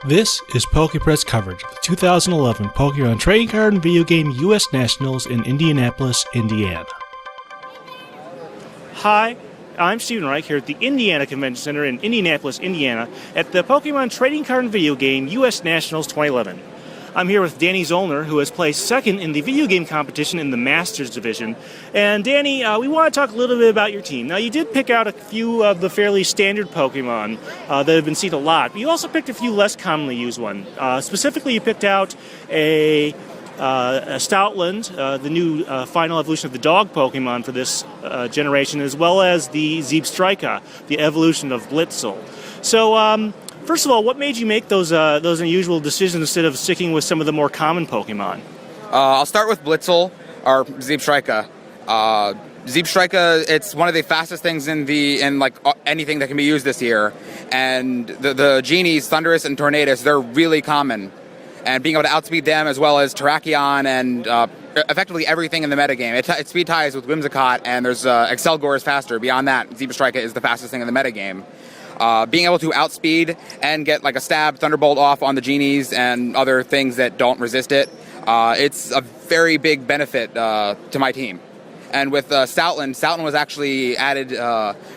This is PokePress coverage of the 2011 Pokemon Trading Card and Video Game U.S. Nationals in Indianapolis, Indiana. Hi, I'm Stephen Reich here at the Indiana Convention Center in Indianapolis, Indiana at the Pokemon Trading Card and Video Game U.S. Nationals 2011. I'm here with Danny Zollner, who has placed second in the video game competition in the Masters Division. And Danny, we want to talk a little bit about your team. Now, you did pick out a few of the fairly standard Pokemon that have been seen a lot, but you also picked a few less commonly used ones. Specifically, you picked out a Stoutland, the new final evolution of the dog Pokemon for this generation, as well as the Zebstrika, the evolution of Blitzel. So, first of all, what made you make those unusual decisions instead of sticking with some of the more common Pokemon? I'll start with Blitzel, or Zebstrika. Zebstrika, it's one of the fastest things in anything that can be used this year. And the Genies, Thundurus and Tornadus, they're really common. And being able to outspeed them as well as Terrakion and effectively everything in the metagame. It speed ties with Whimsicott, and there's Excelgor is faster. Beyond that, Zebstrika is the fastest thing in the metagame. Being able to outspeed and get like a stab Thunderbolt off on the Genies and other things that don't resist it, it's a very big benefit to my team. And with Stoutland was actually added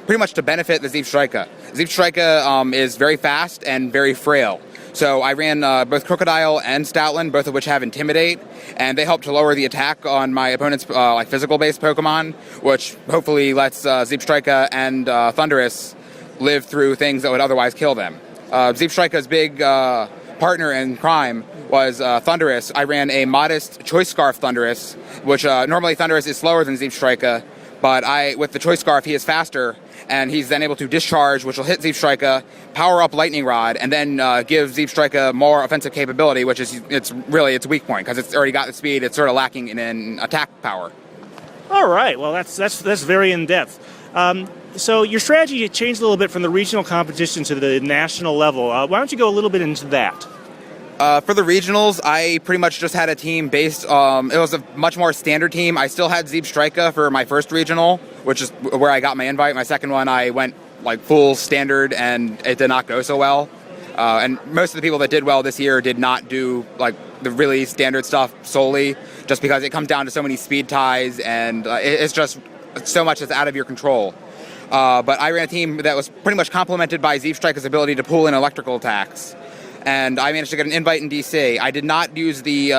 pretty much to benefit the Zebstrika. Zebstrika is very fast and very frail. So I ran both Crocodile and Stoutland, both of which have Intimidate, and they help to lower the attack on my opponent's physical-based Pokemon, which hopefully lets Zebstrika and Thundurus live through things that would otherwise kill them. Zebstrika's big partner in crime was Thundurus. I ran a modest Choice Scarf Thundurus, which normally Thundurus is slower than Zebstrika, but with the Choice Scarf he is faster, and he's then able to discharge, which will hit Zebstrika, power up Lightning Rod, and then give Zebstrika more offensive capability, which is its weak point, because it's already got the speed, it's sort of lacking in attack power. All right, well that's very in-depth. So your strategy changed a little bit from the regional competition to the national level. Why don't you go a little bit into that? For the regionals, I pretty much just had a team based, it was a much more standard team. I still had Zebstrika for my first regional, which is where I got my invite. My second one, I went full standard, and it did not go so well. And most of the people that did well this year did not do the really standard stuff solely, just because it comes down to so many speed ties, and it's just so much that's out of your control. But I ran a team that was pretty much complemented by Zebstrika's ability to pull in electrical attacks. And I managed to get an invite in DC. I did not use the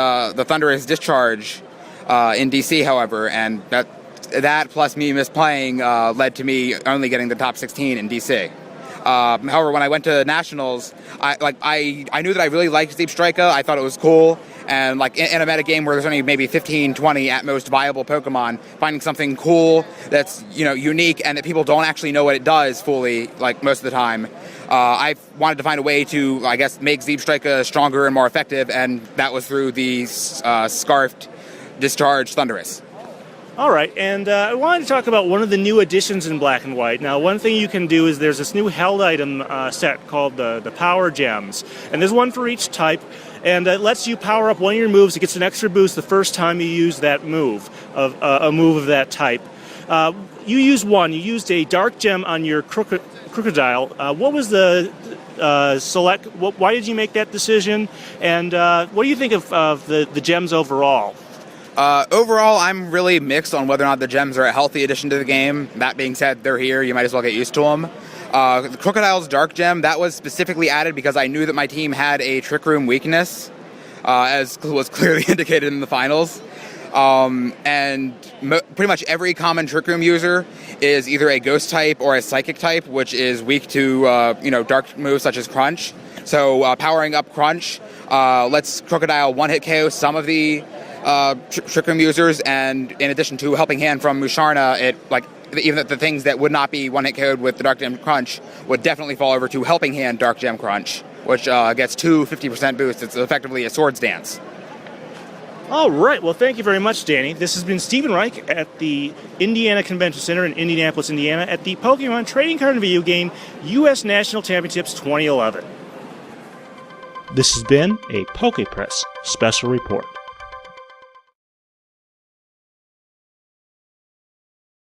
Thundurus discharge in DC, however, and that plus me misplaying led to me only getting the top 16 in DC. However, when I went to nationals, I knew that I really liked Zebstrika. I thought it was cool, and in a meta game where there's only maybe 15, 20 at most viable Pokemon, finding something cool that's unique and that people don't actually know what it does fully, most of the time. I wanted to find a way to, make Zebstrika stronger and more effective, and that was through the Scarfed Discharge Thundurus. All right, and I wanted to talk about one of the new additions in Black and White. Now, one thing you can do is there's this new held item set called the Power Gems, and there's one for each type, and it lets you power up one of your moves. It gets an extra boost the first time you use that move, a move of that type. You used one. You used a Dark Gem on your Crocodile. What was the select? Why did you make that decision? And what do you think of the gems overall? Overall, I'm really mixed on whether or not the gems are a healthy addition to the game. That being said, they're here. You might as well get used to them. The Crocodile's Dark Gem, that was specifically added because I knew that my team had a Trick Room weakness, as was clearly indicated in the finals. And pretty much every common Trick Room user is either a Ghost type or a Psychic type, which is weak to, dark moves such as Crunch. So powering up Crunch lets Crocodile one-hit KO some of the Trick Room users, and in addition to Helping Hand from Musharna, even the things that would not be one-hit KO'd with the Dark Gem Crunch would definitely fall over to Helping Hand Dark Gem Crunch, which gets two 50% boosts. It's effectively a Swords Dance. All right, well, thank you very much, Danny. This has been Stephen Reich at the Indiana Convention Center in Indianapolis, Indiana, at the Pokemon Trading Card and Video Game U.S. National Championships 2011. This has been a PokePress Special Report.